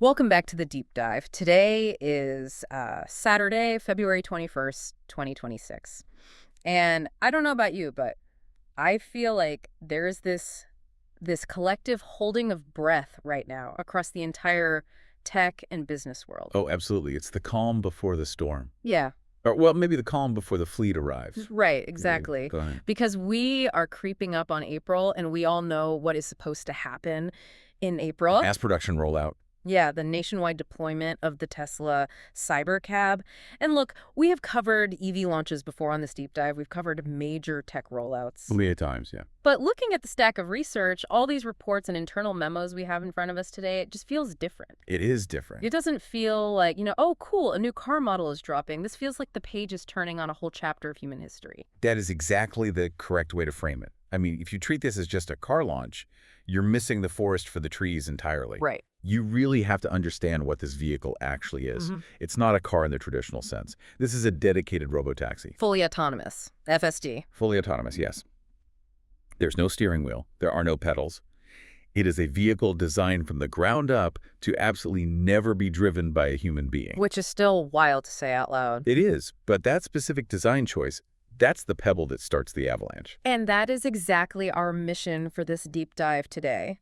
Welcome back to the deep dive. Today is Saturday, February 21st, 2026. And I don't know about you, but I feel like there's this collective holding of breath right now across the entire tech and business world. Oh, absolutely. It's the calm before the storm. Yeah, Or, well, maybe the calm before the fleet arrives. right, Yeah, exactly. go ahead. Because we are creeping up on April and we all know what is supposed to happen in April. Mass production rollout. Yeah, the nationwide deployment of the Tesla Cybercab. And look, we have covered EV launches before on this deep dive. We've covered major tech rollouts. Many times, yeah. But looking at the stack of research, all these reports and internal memos we have in front of us today, it just feels different. It is different. It doesn't feel like, oh, cool, a new car model is dropping. This feels like the page is turning on a whole chapter of human history. That is exactly the correct way to frame it. I mean, if you treat this as just a car launch, you're missing the forest for the trees entirely. Right. You really have to understand what this vehicle actually is. It's not a car in the traditional sense. This is a dedicated robotaxi. Fully autonomous. FSD. Fully autonomous, yes. There's no steering wheel. There are no pedals. It is a vehicle designed from the ground up to absolutely never be driven by a human being. Which is still wild to say out loud. It is, but that specific design choice, that's the pebble that starts the avalanche. And that is exactly our mission for this deep dive today.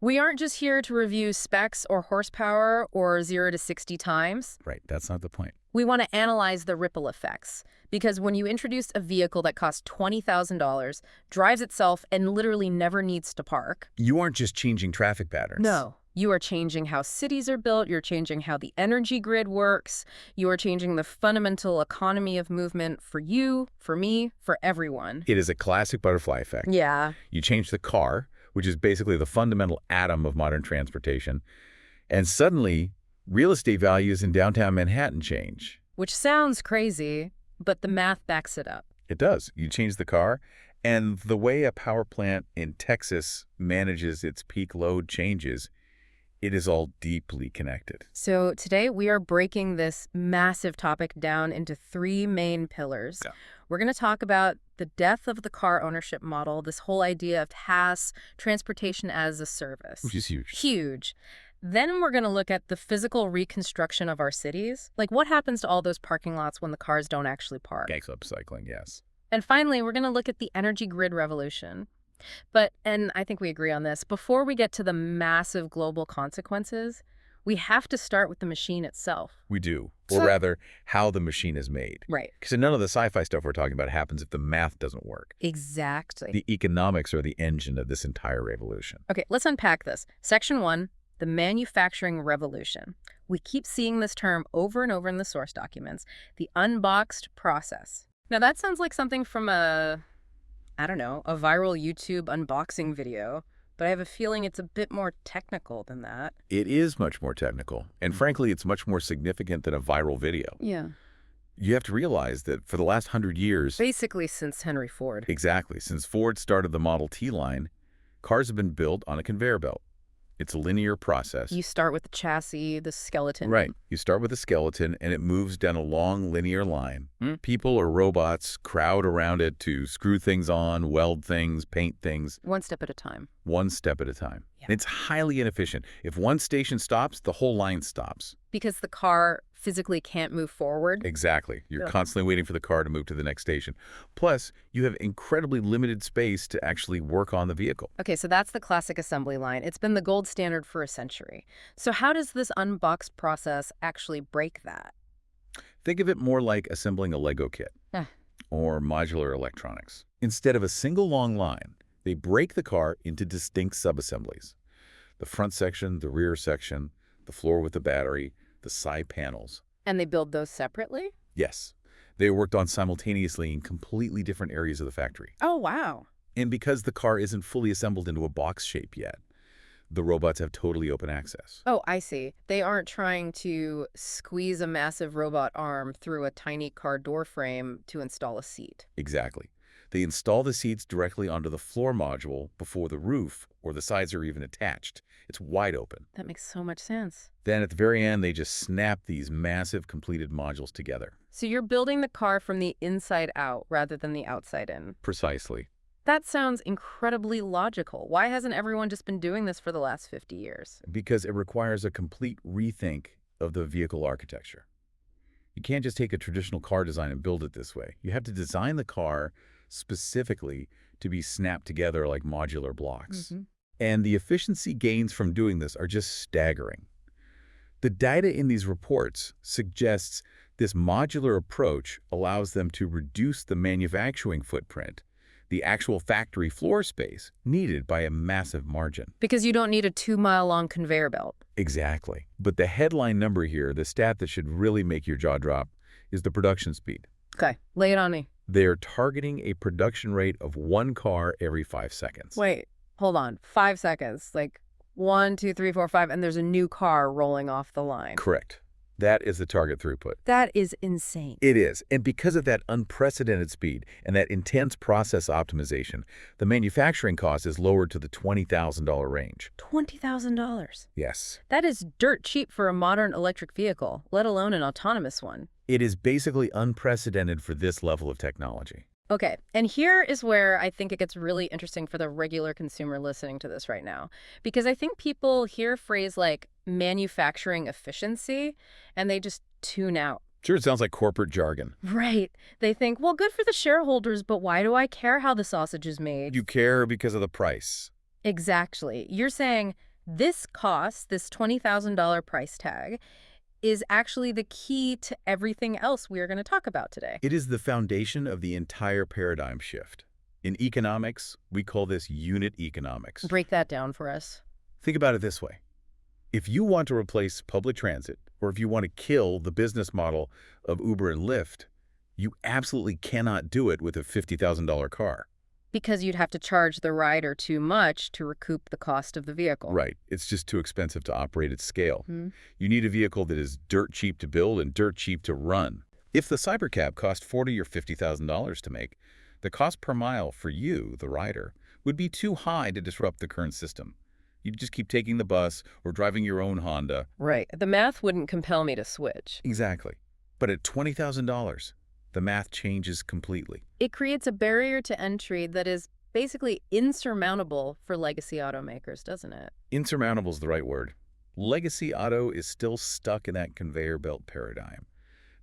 We aren't just here to review specs or horsepower or 0 to 60 times. Right, that's not the point. We want to analyze the ripple effects. Because when you introduce a vehicle that costs $20,000, drives itself, and literally never needs to park. You aren't just changing traffic patterns. No. You are changing how cities are built. You're changing how the energy grid works. You are changing the fundamental economy of movement for you, for me, for everyone. It is a classic butterfly effect. Yeah. You change the car, which is basically the fundamental atom of modern transportation, and suddenly real estate values in downtown Manhattan change. Which sounds crazy, but the math backs it up. It does. You change the car, and the way a power plant in Texas manages its peak load changes. It is all deeply connected. So today we are breaking this massive topic down into three main pillars. Yeah. We're going to talk about the death of the car ownership model, this whole idea of TaaS, transportation as a service. Which is huge. Huge. Then we're going to look at the physical reconstruction of our cities. Like what happens to all those parking lots when the cars don't actually park? Gangs upcycling, yes. And finally, we're going to look at the energy grid revolution. But, and I think we agree on this, before we get to the massive global consequences, we have to start with the machine itself. We do. Or rather, how the machine is made. Right. Because none of the sci-fi stuff we're talking about happens if the math doesn't work. Exactly. The economics are the engine of this entire revolution. Okay, let's unpack this. Section 1, the manufacturing revolution. We keep seeing this term over and over in the source documents, the unboxed process. Now that sounds like something from a viral YouTube unboxing video, but I have a feeling it's a bit more technical than that. It is much more technical, and frankly, it's much more significant than a viral video. Yeah. You have to realize that for the last 100 years... Basically since Henry Ford. Exactly. Since Ford started the Model T line, cars have been built on a conveyor belt. It's a linear process. You start with the chassis, the skeleton. Right. You start with a skeleton, and it moves down a long linear line. People or robots crowd around it to screw things on, weld things, paint things. One step at a time. One step at a time. Yeah. And it's highly inefficient. If one station stops, the whole line stops. Because the car physically can't move forward. Exactly. You're Ugh. constantly waiting for the car to move to the next station. Plus, you have incredibly limited space to actually work on the vehicle. Okay, so that's the classic assembly line. It's been the gold standard for a century. So how does this unboxed process actually break that? Think of it more like assembling a Lego kit or modular electronics. Instead of a single long line, they break the car into distinct subassemblies. The front section, the rear section, the floor with the battery, the side panels. And they build those separately? Yes. They are worked on simultaneously in completely different areas of the factory. Oh, wow. And because the car isn't fully assembled into a box shape yet, the robots have totally open access. Oh, I see. They aren't trying to squeeze a massive robot arm through a tiny car door frame to install a seat. Exactly. They install the seats directly onto the floor module before the roof or the sides are even attached. It's wide open. That makes so much sense. Then at the very end, they just snap these massive completed modules together. So you're building the car from the inside out rather than the outside in. Precisely. That sounds incredibly logical. Why hasn't everyone just been doing this for the last 50 years? Because it requires a complete rethink of the vehicle architecture. You can't just take a traditional car design and build it this way. You have to design the car specifically to be snapped together like modular blocks. And the efficiency gains from doing this are just staggering. The data in these reports suggests this modular approach allows them to reduce the manufacturing footprint, the actual factory floor space, needed by a massive margin. Because you don't need a 2-mile-long conveyor belt. Exactly. But the headline number here, the stat that should really make your jaw drop, is the production speed. Okay, lay it on me. They're targeting a production rate of 1 car every 5 seconds. Wait, hold on. 5 seconds. Like 1, 2, 3, 4, 5, and there's a new car rolling off the line. Correct. That is the target throughput. That is insane. It is. And because of that unprecedented speed and that intense process optimization, the manufacturing cost is lowered to the $20,000 range. $20,000. Yes. That is dirt cheap for a modern electric vehicle, let alone an autonomous one. It is basically unprecedented for this level of technology. Okay, and here is where I think it gets really interesting for the regular consumer listening to this right now. Because I think people hear a phrase like manufacturing efficiency, and they just tune out. Sure, it sounds like corporate jargon. Right. They think, well, good for the shareholders, but why do I care how the sausage is made? You care because of the price. Exactly. You're saying this cost, this $20,000 price tag, is actually the key to everything else we are going to talk about today. It is the foundation of the entire paradigm shift. In economics, we call this unit economics. Break that down for us. Think about it this way. If you want to replace public transit, or if you want to kill the business model of Uber and Lyft, you absolutely cannot do it with a $50,000 car. Because you'd have to charge the rider too much to recoup the cost of the vehicle. Right. It's just too expensive to operate at scale. You need a vehicle that is dirt cheap to build and dirt cheap to run. If the Cybercab cost $40,000 or $50,000 to make, the cost per mile for you, the rider, would be too high to disrupt the current system. You'd just keep taking the bus or driving your own Honda. Right. The math wouldn't compel me to switch. Exactly. But at $20,000, the math changes completely. It creates a barrier to entry that is basically insurmountable for legacy automakers, doesn't it? Insurmountable is the right word. Legacy auto is still stuck in that conveyor belt paradigm.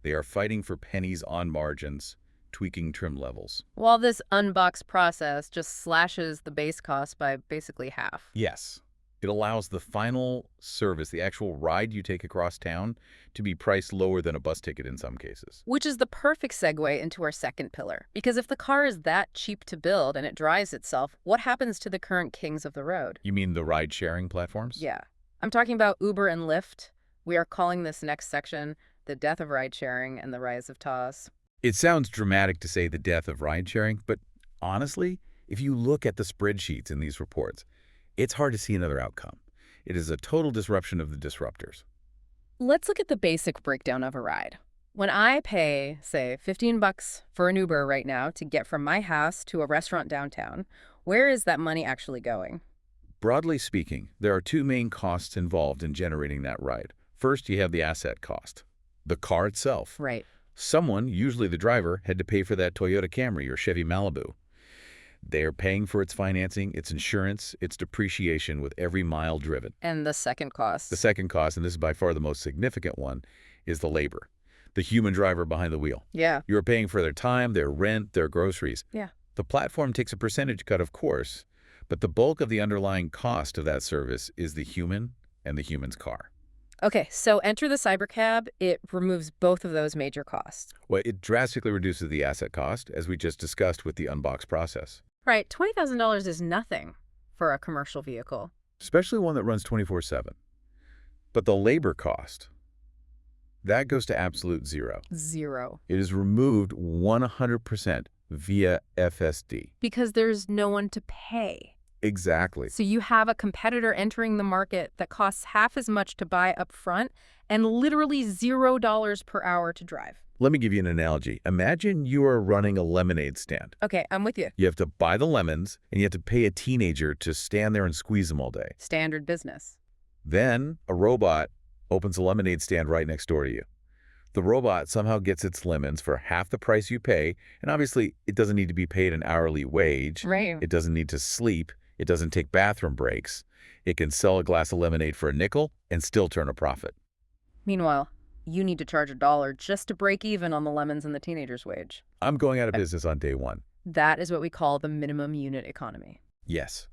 They are fighting for pennies on margins, tweaking trim levels. While this unboxed process just slashes the base cost by basically half. Yes. It allows the final service, the actual ride you take across town, to be priced lower than a bus ticket in some cases. Which is the perfect segue into our second pillar. Because if the car is that cheap to build and it drives itself, what happens to the current kings of the road? You mean the ride-sharing platforms? Yeah. I'm talking about Uber and Lyft. We are calling this next section the death of ride-sharing and the rise of TOS. It sounds dramatic to say the death of ride-sharing, but honestly, if you look at the spreadsheets in these reports, it's hard to see another outcome. It is a total disruption of the disruptors. Let's look at the basic breakdown of a ride. When I pay, say, $15 for an Uber right now to get from my house to a restaurant downtown, where is that money actually going? Broadly speaking, there are two main costs involved in generating that ride. First, you have the asset cost, the car itself. Right. Someone, usually the driver, had to pay for that Toyota Camry or Chevy Malibu. They are paying for its financing, its insurance, its depreciation with every mile driven. And the second cost? The second cost, and this is by far the most significant one, is the labor, the human driver behind the wheel. Yeah. You're paying for their time, their rent, their groceries. Yeah. The platform takes a percentage cut, of course, but the bulk of the underlying cost of that service is the human and the human's car. Okay, so enter the Cybercab. It removes both of those major costs. Well, it drastically reduces the asset cost, as we just discussed with the unbox process. Right, $20,000 is nothing for a commercial vehicle. Especially one that runs 24/7. But the labor cost, that goes to absolute zero. Zero. It is removed 100% via FSD. Because there's no one to pay. Exactly. So you have a competitor entering the market that costs half as much to buy up front and literally $0 per hour to drive. Let me give you an analogy. Imagine you are running a lemonade stand. Okay, I'm with you. You have to buy the lemons, and you have to pay a teenager to stand there and squeeze them all day. Standard business. Then a robot opens a lemonade stand right next door to you. The robot somehow gets its lemons for half the price you pay, and obviously it doesn't need to be paid an hourly wage. Right. It doesn't need to sleep. It doesn't take bathroom breaks. It can sell a glass of lemonade for a nickel and still turn a profit. Meanwhile, you need to charge $1 just to break even on the lemons and the teenager's wage. I'm going out of business on day one. That is what we call the minimum unit economy. Yes.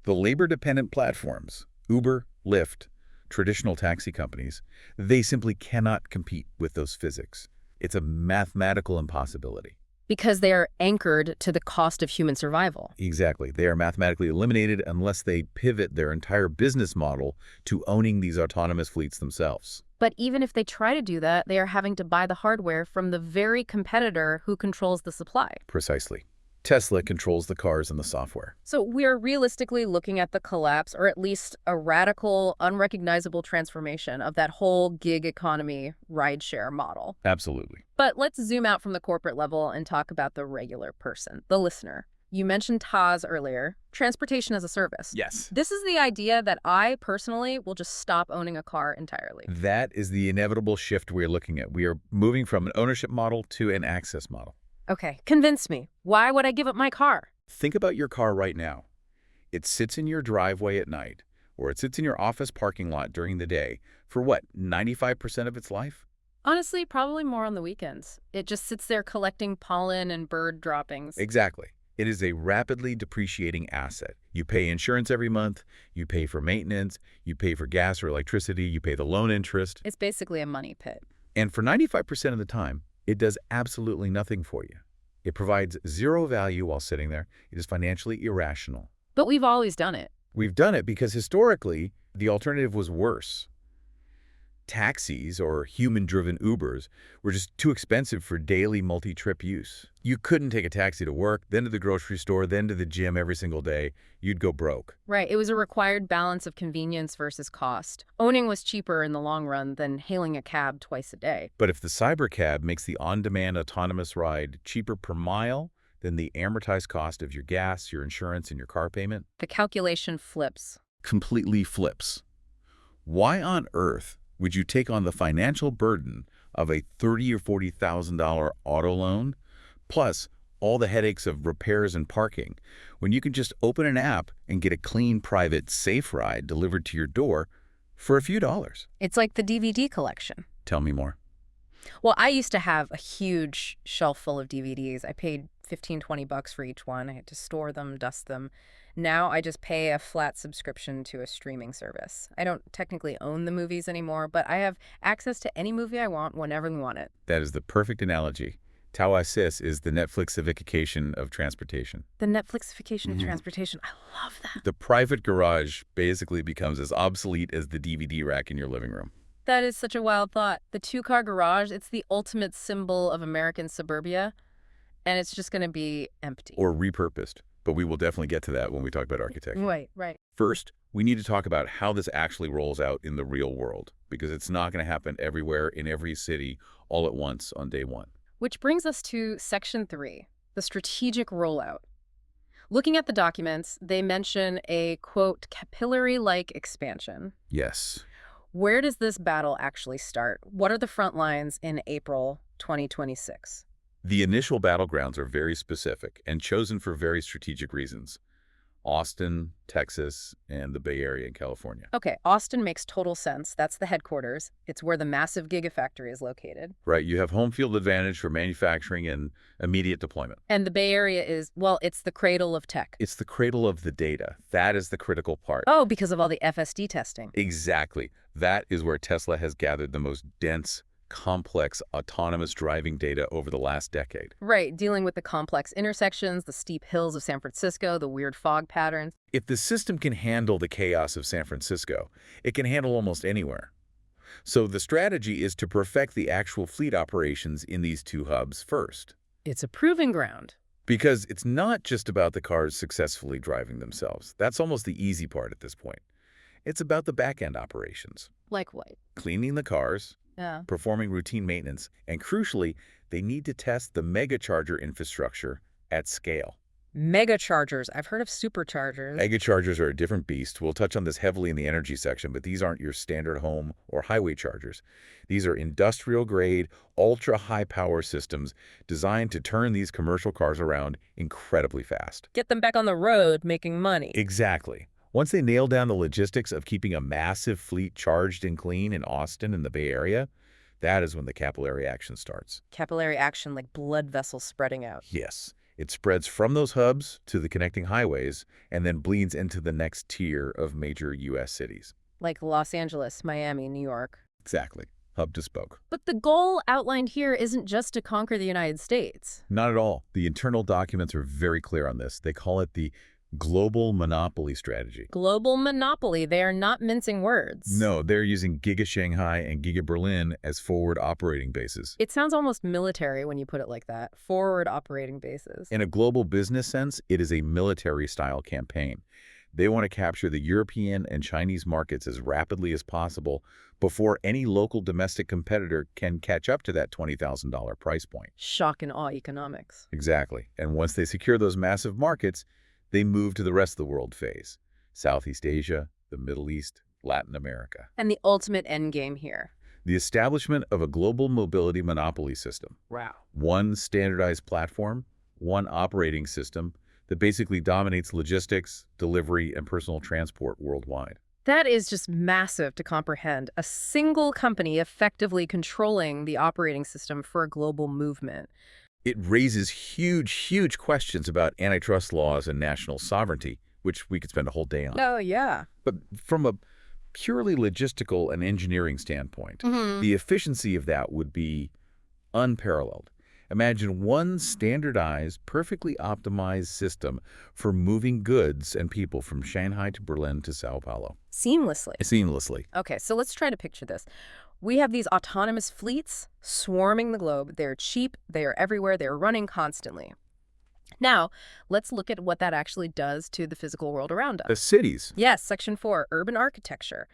The labor-dependent platforms, Uber, Lyft, traditional taxi companies, they simply cannot compete with those physics. It's a mathematical impossibility. Because they are anchored to the cost of human survival. Exactly. They are mathematically eliminated unless they pivot their entire business model to owning these autonomous fleets themselves. But even if they try to do that, they are having to buy the hardware from the very competitor who controls the supply. Precisely. Tesla controls the cars and the software. So we're realistically looking at the collapse, or at least a radical, unrecognizable transformation of that whole gig economy rideshare model. Absolutely. But let's zoom out from the corporate level and talk about the regular person, the listener. You mentioned TaaS earlier, transportation as a service. Yes. This is the idea that I personally will just stop owning a car entirely. That is the inevitable shift we're looking at. We are moving from an ownership model to an access model. Okay, convince me. Why would I give up my car? Think about your car right now. It sits in your driveway at night, or it sits in your office parking lot during the day for what, 95% of its life? Honestly, probably more on the weekends. It just sits there collecting pollen and bird droppings. Exactly. It is a rapidly depreciating asset. You pay insurance every month, you pay for maintenance, you pay for gas or electricity, you pay the loan interest. It's basically a money pit. And for 95% of the time, it does absolutely nothing for you. It provides zero value while sitting there. It is financially irrational. But we've always done it. We've done it because historically, the alternative was worse. Taxis or human-driven Ubers were just too expensive for daily multi-trip use. You couldn't take a taxi to work, then to the grocery store, then to the gym every single day. You'd go broke. Right. It was a required balance of convenience versus cost. Owning was cheaper in the long run than hailing a cab twice a day. But if the Cybercab makes the on-demand autonomous ride cheaper per mile than the amortized cost of your gas, your insurance, and your car payment, The calculation flips. completely flips. Why on earth would you take on the financial burden of a $30,000 or $40,000 auto loan, plus all the headaches of repairs and parking, when you can just open an app and get a clean, private, safe ride delivered to your door for a few dollars? It's like the DVD collection. Tell me more. Well, I used to have a huge shelf full of DVDs. I paid $15-20 for each one. I had to store them, dust them. Now I just pay a flat subscription to a streaming service. I don't technically own the movies anymore, but I have access to any movie I want whenever I want it. That is the perfect analogy. Tau Assis is the Netflixification of transportation. The Netflixification of transportation. I love that. The private garage basically becomes as obsolete as the DVD rack in your living room. That is such a wild thought. The two-car garage, it's the ultimate symbol of American suburbia, and it's just going to be empty. Or repurposed. But we will definitely get to that when we talk about architecture. Right. First, we need to talk about how this actually rolls out in the real world, because it's not going to happen everywhere in every city all at once on day one. Which brings us to Section 3, the strategic rollout. Looking at the documents, they mention a, quote, capillary-like expansion. Yes. Where does this battle actually start? What are the front lines in April 2026? The initial battlegrounds are very specific and chosen for very strategic reasons. Austin, Texas, and the Bay Area in California. Okay, Austin makes total sense. That's the headquarters. It's where the massive gigafactory is located. Right, you have home field advantage for manufacturing and immediate deployment. And the Bay Area is, well, it's the cradle of tech. It's the cradle of the data. That is the critical part. Oh, because of all the FSD testing. Exactly. That is where Tesla has gathered the most dense, complex autonomous driving data over the last decade. Right, dealing with the complex intersections, the steep hills of San Francisco, the weird fog patterns. If the system can handle the chaos of San Francisco, it can handle almost anywhere. So the strategy is to perfect the actual fleet operations in these two hubs first. It's a proving ground. Because it's not just about the cars successfully driving themselves. That's almost the easy part at this point. It's about the back-end operations. Like what? Cleaning the cars, Yeah. performing routine maintenance, and crucially, they need to test the megacharger infrastructure at scale. Mega chargers. I've heard of superchargers. Megachargers are a different beast. We'll touch on this heavily in the energy section, but these aren't your standard home or highway chargers. These are industrial-grade, ultra-high power systems designed to turn these commercial cars around incredibly fast. Get them back on the road, making money. Exactly. Once they nail down the logistics of keeping a massive fleet charged and clean in Austin and the Bay Area, that is when the capillary action starts. Capillary action like blood vessels spreading out. Yes. It spreads from those hubs to the connecting highways and then bleeds into the next tier of major U.S. cities. Like Los Angeles, Miami, New York. Exactly. Hub to spoke. But the goal outlined here isn't just to conquer the United States. Not at all. The internal documents are very clear on this. They call it the global monopoly strategy. Global monopoly. They are not mincing words. No, they're using Giga Shanghai and Giga Berlin as forward operating bases. It sounds almost military when you put it like that. Forward operating bases. In a global business sense, it is a military-style campaign. They want to capture the European and Chinese markets as rapidly as possible before any local domestic competitor can catch up to that $20,000 price point. Shock and awe economics. Exactly. And once they secure those massive markets, they move to the rest of the world phase. Southeast Asia, the Middle East, Latin America. And the ultimate end game here. The establishment of a global mobility monopoly system. Wow. One standardized platform, one operating system that basically dominates logistics, delivery, and personal transport worldwide. That is just massive to comprehend. A single company effectively controlling the operating system for a global movement. It raises huge questions about antitrust laws and national sovereignty, which we could spend a whole day on. Oh, yeah. But from a purely logistical and engineering standpoint, the efficiency of that would be unparalleled. Imagine one standardized, perfectly optimized system for moving goods and people from Shanghai to Berlin to Sao Paulo. Seamlessly. Seamlessly. Okay, so let's try to picture this. We have these autonomous fleets swarming the globe. They're cheap, they are everywhere, they're running constantly. Now, let's look at what that actually does to the physical world around us. The cities. Yes, Section 4, urban architecture.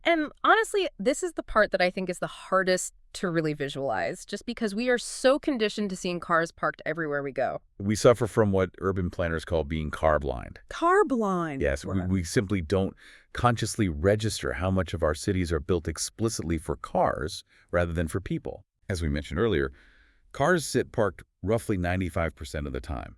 And honestly, this is the part that I think is the hardest to really visualize, just because we are so conditioned to seeing cars parked everywhere we go. We suffer from what urban planners call being car blind. Car blind? Yes, we simply don't consciously register how much of our cities are built explicitly for cars rather than for people. As we mentioned earlier, cars sit parked roughly 95% of the time.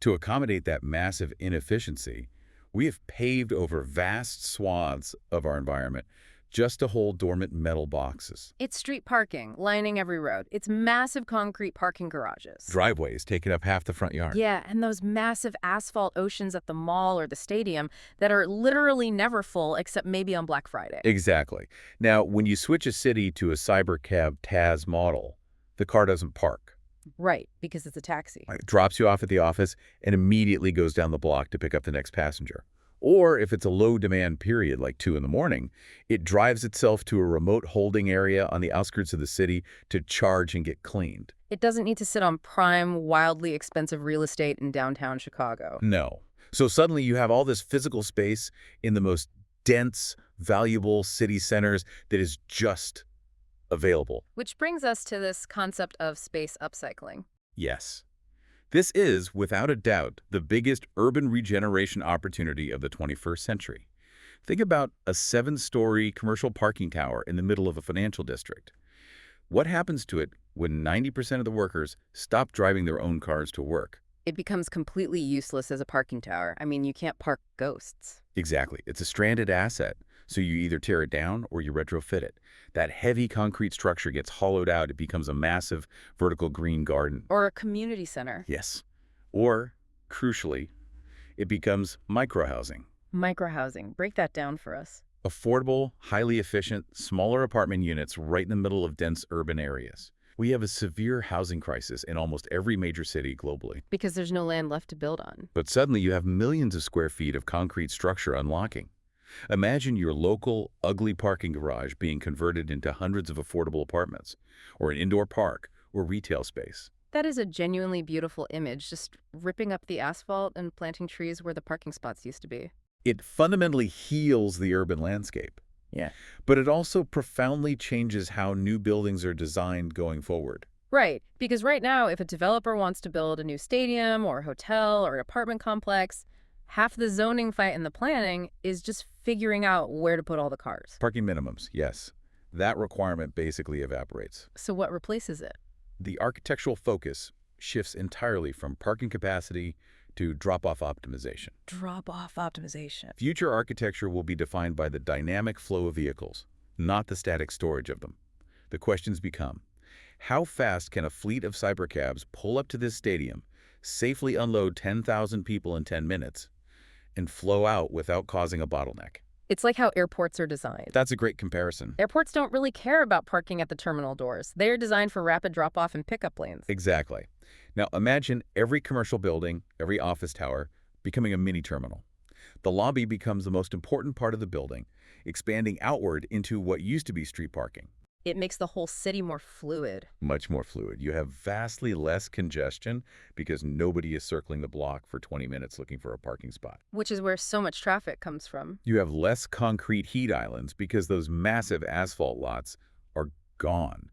To accommodate that massive inefficiency, we have paved over vast swaths of our environment just to hold dormant metal boxes. It's street parking, lining every road. It's massive concrete parking garages. Driveways taking up half the front yard. Yeah, and those massive asphalt oceans at the mall or the stadium that are literally never full except maybe on Black Friday. Exactly. Now, when you switch a city to a Cybercab TAS model, the car doesn't park. Right, because it's a taxi. It drops you off at the office and immediately goes down the block to pick up the next passenger. Or if it's a low-demand period, like 2 in the morning, it drives itself to a remote holding area on the outskirts of the city to charge and get cleaned. It doesn't need to sit on prime, wildly expensive real estate in downtown Chicago. No. So suddenly you have all this physical space in the most dense, valuable city centers that is just available. Which brings us to this concept of space upcycling. Yes. This is, without a doubt, the biggest urban regeneration opportunity of the 21st century. Think about a 7-story commercial parking tower in the middle of a financial district. What happens to it when 90% of the workers stop driving their own cars to work? It becomes completely useless as a parking tower. I mean, you can't park ghosts. Exactly. It's a stranded asset. So you either tear it down or you retrofit it. That heavy concrete structure gets hollowed out. It becomes a massive vertical green garden. Or a community center. Yes. Or, crucially, it becomes microhousing. Microhousing. Break that down for us. Affordable, highly efficient, smaller apartment units right in the middle of dense urban areas. We have a severe housing crisis in almost every major city globally. Because there's no land left to build on. But suddenly you have millions of square feet of concrete structure unlocking. Imagine your local, ugly parking garage being converted into hundreds of affordable apartments, or an indoor park, or retail space. That is a genuinely beautiful image, just ripping up the asphalt and planting trees where the parking spots used to be. It fundamentally heals the urban landscape. Yeah. But it also profoundly changes how new buildings are designed going forward. Right, because right now, if a developer wants to build a new stadium or a hotel or an apartment complex, half the zoning fight and the planning is just figuring out where to put all the cars. Parking minimums, yes. That requirement basically evaporates. So what replaces it? The architectural focus shifts entirely from parking capacity to drop-off optimization. Drop-off optimization. Future architecture will be defined by the dynamic flow of vehicles, not the static storage of them. The questions become, how fast can a fleet of cybercabs pull up to this stadium, safely unload 10,000 people in 10 minutes, and flow out without causing a bottleneck? It's like how airports are designed. That's a great comparison. Airports don't really care about parking at the terminal doors. They are designed for rapid drop-off and pickup lanes. Exactly. Now imagine every commercial building, every office tower, becoming a mini terminal. The lobby becomes the most important part of the building, expanding outward into what used to be street parking. It makes the whole city more fluid. Much more fluid. You have vastly less congestion because nobody is circling the block for 20 minutes looking for a parking spot. Which is where so much traffic comes from. You have less concrete heat islands because those massive asphalt lots are gone.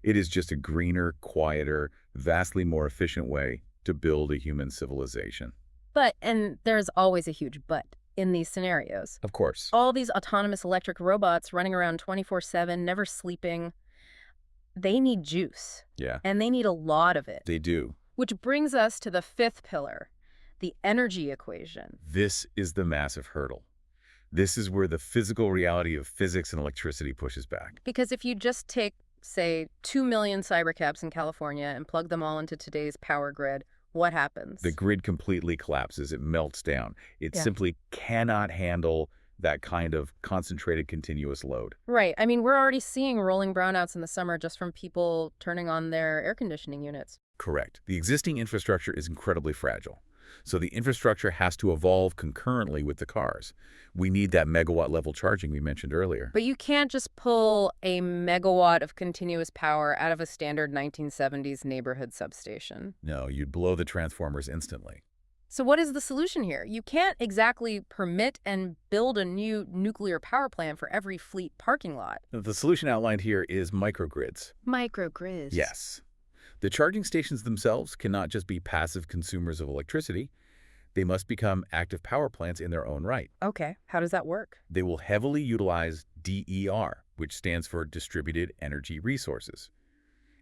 It is just a greener, quieter, vastly more efficient way to build a human civilization. But, and there's always a huge but in these scenarios. Of course. All these autonomous electric robots running around 24/7, never sleeping, they need juice. Yeah. And they need a lot of it. They do. Which brings us to the fifth pillar, the energy equation. This is the massive hurdle. This is where the physical reality of physics and electricity pushes back. Because if you just take, say, 2 million cybercabs in California and plug them all into today's power grid, what happens? The grid completely collapses. It melts down. It simply cannot handle that kind of concentrated continuous load. Right. I mean, we're already seeing rolling brownouts in the summer just from people turning on their air conditioning units. Correct. The existing infrastructure is incredibly fragile. So the infrastructure has to evolve concurrently with the cars. We need that megawatt level charging we mentioned earlier. But you can't just pull a megawatt of continuous power out of a standard 1970s neighborhood substation. No, you'd blow the transformers instantly. So what is the solution here? You can't exactly permit and build a new nuclear power plant for every fleet parking lot. The solution outlined here is microgrids. Microgrids. Yes. The charging stations themselves cannot just be passive consumers of electricity. They must become active power plants in their own right. Okay, how does that work? They will heavily utilize DER, which stands for Distributed Energy Resources.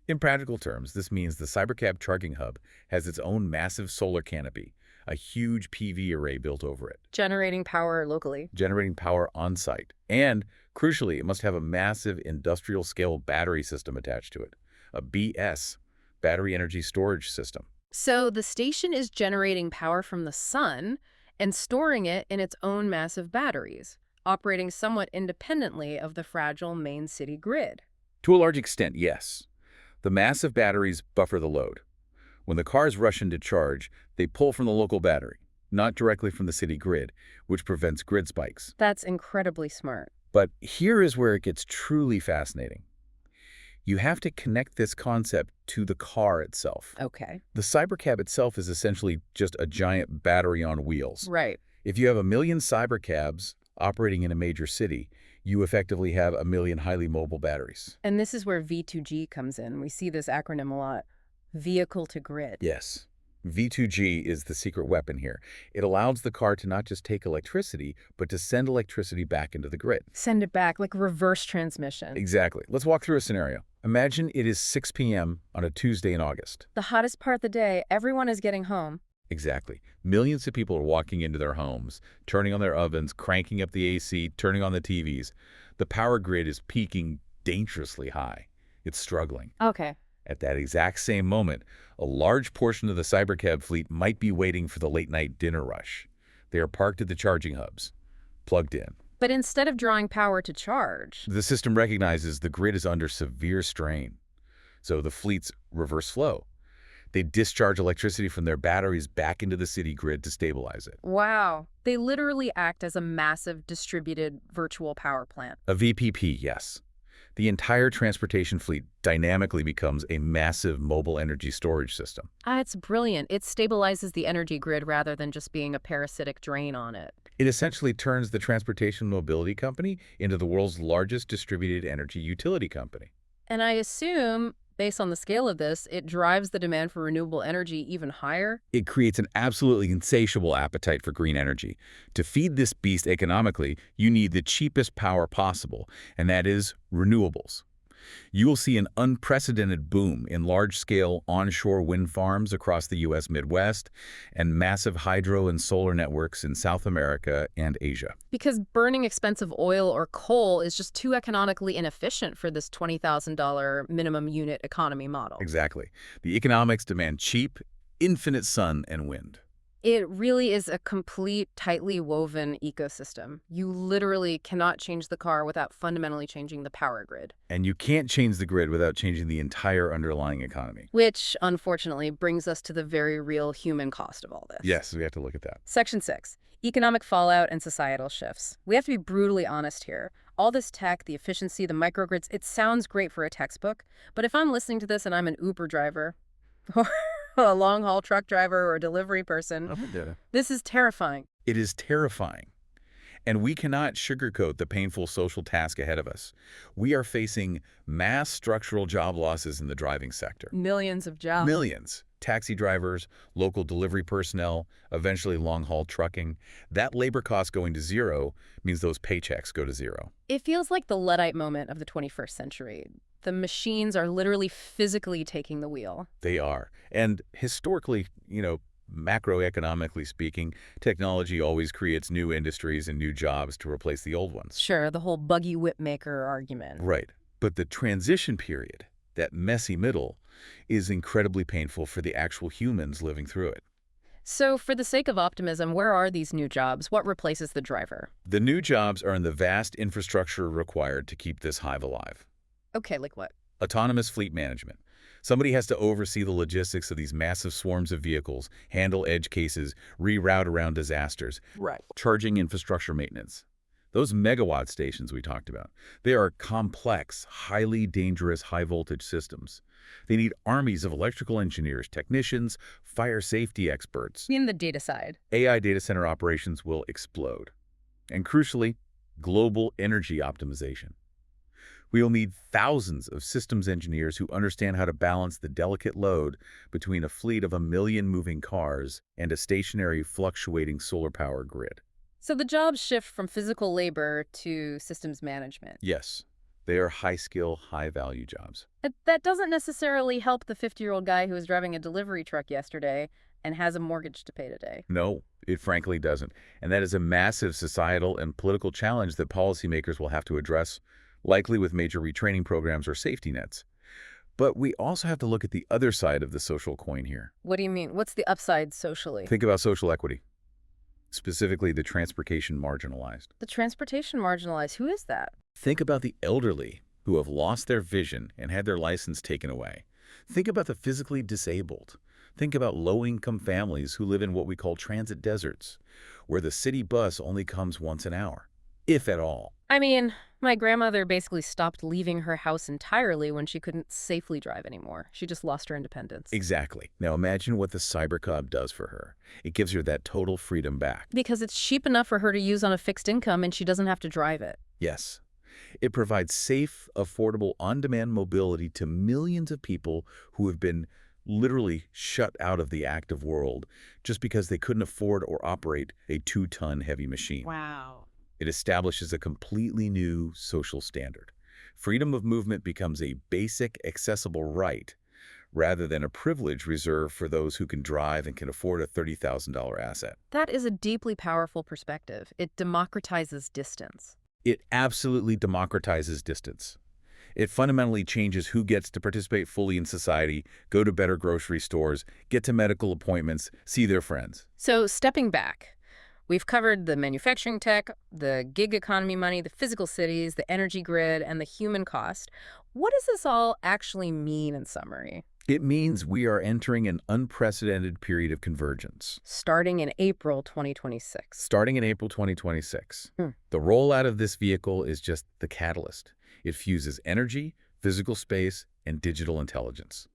In practical terms, this means the Cybercab charging hub has its own massive solar canopy, a huge PV array built over it. Generating power locally. Generating power on-site. And, crucially, it must have a massive industrial-scale battery system attached to it, a BESS, battery energy storage system. So the station is generating power from the sun and storing it in its own massive batteries, operating somewhat independently of the fragile main city grid. To a large extent, yes. The massive batteries buffer the load. When the cars rush into charge, they pull from the local battery, not directly from the city grid, which prevents grid spikes. That's incredibly smart. But here is where it gets truly fascinating. You have to connect this concept to the car itself. Okay. The Cybercab itself is essentially just a giant battery on wheels. Right. If you have 1 million Cybercabs operating in a major city, you effectively have 1 million highly mobile batteries. And this is where V2G comes in. We see this acronym a lot. Vehicle to grid. Yes. V2G is the secret weapon here. It allows the car to not just take electricity, but to send electricity back into the grid. Send it back, like reverse transmission. Exactly. Let's walk through a scenario. Imagine it is 6 p.m. on a Tuesday in August. The hottest part of the day, everyone is getting home. Exactly. Millions of people are walking into their homes, turning on their ovens, cranking up the AC, turning on the TVs. The power grid is peaking dangerously high. It's struggling. Okay. At that exact same moment, a large portion of the Cybercab fleet might be waiting for the late-night dinner rush. They are parked at the charging hubs, plugged in. But instead of drawing power to charge, The system recognizes the grid is under severe strain. So the fleets reverse flow. They discharge electricity from their batteries back into the city grid to stabilize it. wow, they literally act as a massive distributed virtual power plant. A VPP, yes. The entire transportation fleet dynamically becomes a massive mobile energy storage system. It's brilliant. It stabilizes the energy grid rather than just being a parasitic drain on it. It essentially turns the transportation mobility company into the world's largest distributed energy utility company. And I assume Based on the scale of this, it drives the demand for renewable energy even higher. It creates an absolutely insatiable appetite for green energy. To feed this beast economically, you need the cheapest power possible, and that is renewables. You will see an unprecedented boom in large-scale onshore wind farms across the U.S. Midwest and massive hydro and solar networks in South America and Asia. Because burning expensive oil or coal is just too economically inefficient for this $20,000 minimum unit economy model. Exactly. The economics demand cheap, infinite sun and wind. It really is a complete, tightly woven ecosystem. You literally cannot change the car without fundamentally changing the power grid. And you can't change the grid without changing the entire underlying economy. Which, unfortunately, brings us to the very real human cost of all this. Yes, we have to look at that. Section 6. Economic fallout and societal shifts. We have to be brutally honest here. All this tech, the efficiency, the microgrids, it sounds great for a textbook, but if I'm listening to this and I'm an Uber driver, or a long-haul truck driver or a delivery person, this is terrifying. It is terrifying. And we cannot sugarcoat the painful social task ahead of us. We are facing mass structural job losses in the driving sector. Millions of jobs. Millions. Taxi drivers, local delivery personnel, eventually long-haul trucking. That labor cost going to zero means those paychecks go to zero. It feels like the Luddite moment of the 21st century. The machines are literally physically taking the wheel. They are. And historically, macroeconomically speaking, technology always creates new industries and new jobs to replace the old ones. Sure, the whole buggy whip maker argument. Right. But the transition period, that messy middle, is incredibly painful for the actual humans living through it. So for the sake of optimism, where are these new jobs? What replaces the driver? The new jobs are in the vast infrastructure required to keep this hive alive. Okay, like what? Autonomous fleet management. Somebody has to oversee the logistics of these massive swarms of vehicles, handle edge cases, reroute around disasters. Right. Charging infrastructure maintenance. Those megawatt stations we talked about, they are complex, highly dangerous high-voltage systems. They need armies of electrical engineers, technicians, fire safety experts. In the data side. AI data center operations will explode. And crucially, global energy optimization. We will need thousands of systems engineers who understand how to balance the delicate load between a fleet of 1 million moving cars and a stationary, fluctuating solar power grid. So the jobs shift from physical labor to systems management. Yes, they are high-skill, high-value jobs. That doesn't necessarily help the 50-year-old guy who was driving a delivery truck yesterday and has a mortgage to pay today. No, it frankly doesn't. And that is a massive societal and political challenge that policymakers will have to address, likely with major retraining programs or safety nets. But we also have to look at the other side of the social coin here. What do you mean? What's the upside socially? Think about social equity, specifically the transportation marginalized. The transportation marginalized, who is that? Think about the elderly who have lost their vision and had their license taken away. Think about the physically disabled. Think about low-income families who live in what we call transit deserts, where the city bus only comes once an hour, if at all. I mean, my grandmother basically stopped leaving her house entirely when she couldn't safely drive anymore. She just lost her independence. Exactly. Now imagine what the Cybercab does for her. It gives her that total freedom back. Because it's cheap enough for her to use on a fixed income and she doesn't have to drive it. Yes. It provides safe, affordable, on-demand mobility to millions of people who have been literally shut out of the active world just because they couldn't afford or operate a 2-ton heavy machine. Wow. It establishes a completely new social standard. Freedom of movement becomes a basic, accessible right rather than a privilege reserved for those who can drive and can afford a $30,000 asset. That is a deeply powerful perspective. It democratizes distance. It absolutely democratizes distance. It fundamentally changes who gets to participate fully in society, go to better grocery stores, get to medical appointments, see their friends. So stepping back, we've covered the manufacturing tech, the gig economy money, the physical cities, the energy grid, and the human cost. What does this all actually mean in summary? It means we are entering an unprecedented period of convergence. Starting in April 2026. Starting in April 2026. The rollout of this vehicle is just the catalyst. It fuses energy, physical space, and digital intelligence.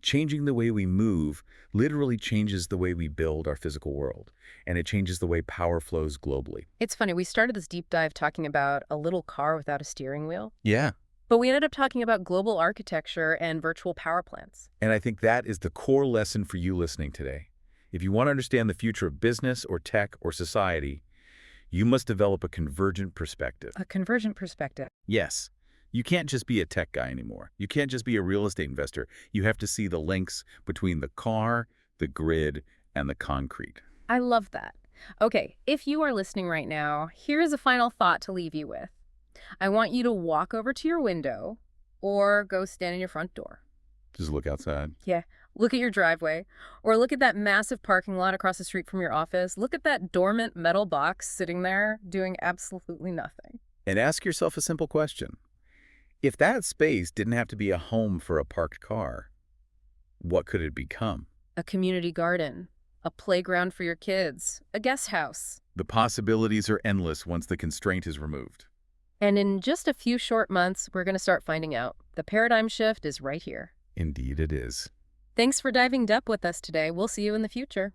Changing the way we move literally changes the way we build our physical world, and it changes the way power flows globally. It's funny, we started this deep dive talking about a little car without a steering wheel. Yeah. But we ended up talking about global architecture and virtual power plants. And I think that is the core lesson for you listening today. If you want to understand the future of business or tech or society, you must develop a convergent perspective. A convergent perspective. Yes, you can't just be a tech guy anymore. You can't just be a real estate investor. You have to see the links between the car, the grid, and the concrete. I love that. Okay, if you are listening right now, here is a final thought to leave you with. I want you to walk over to your window or go stand in your front door. Just look outside. Yeah, look at your driveway or look at that massive parking lot across the street from your office. Look at that dormant metal box sitting there doing absolutely nothing. And ask yourself a simple question. If that space didn't have to be a home for a parked car, what could it become? A community garden, a playground for your kids, a guest house. The possibilities are endless once the constraint is removed. And in just a few short months, we're going to start finding out. The paradigm shift is right here. Indeed it is. Thanks for diving deep with us today. We'll see you in the future.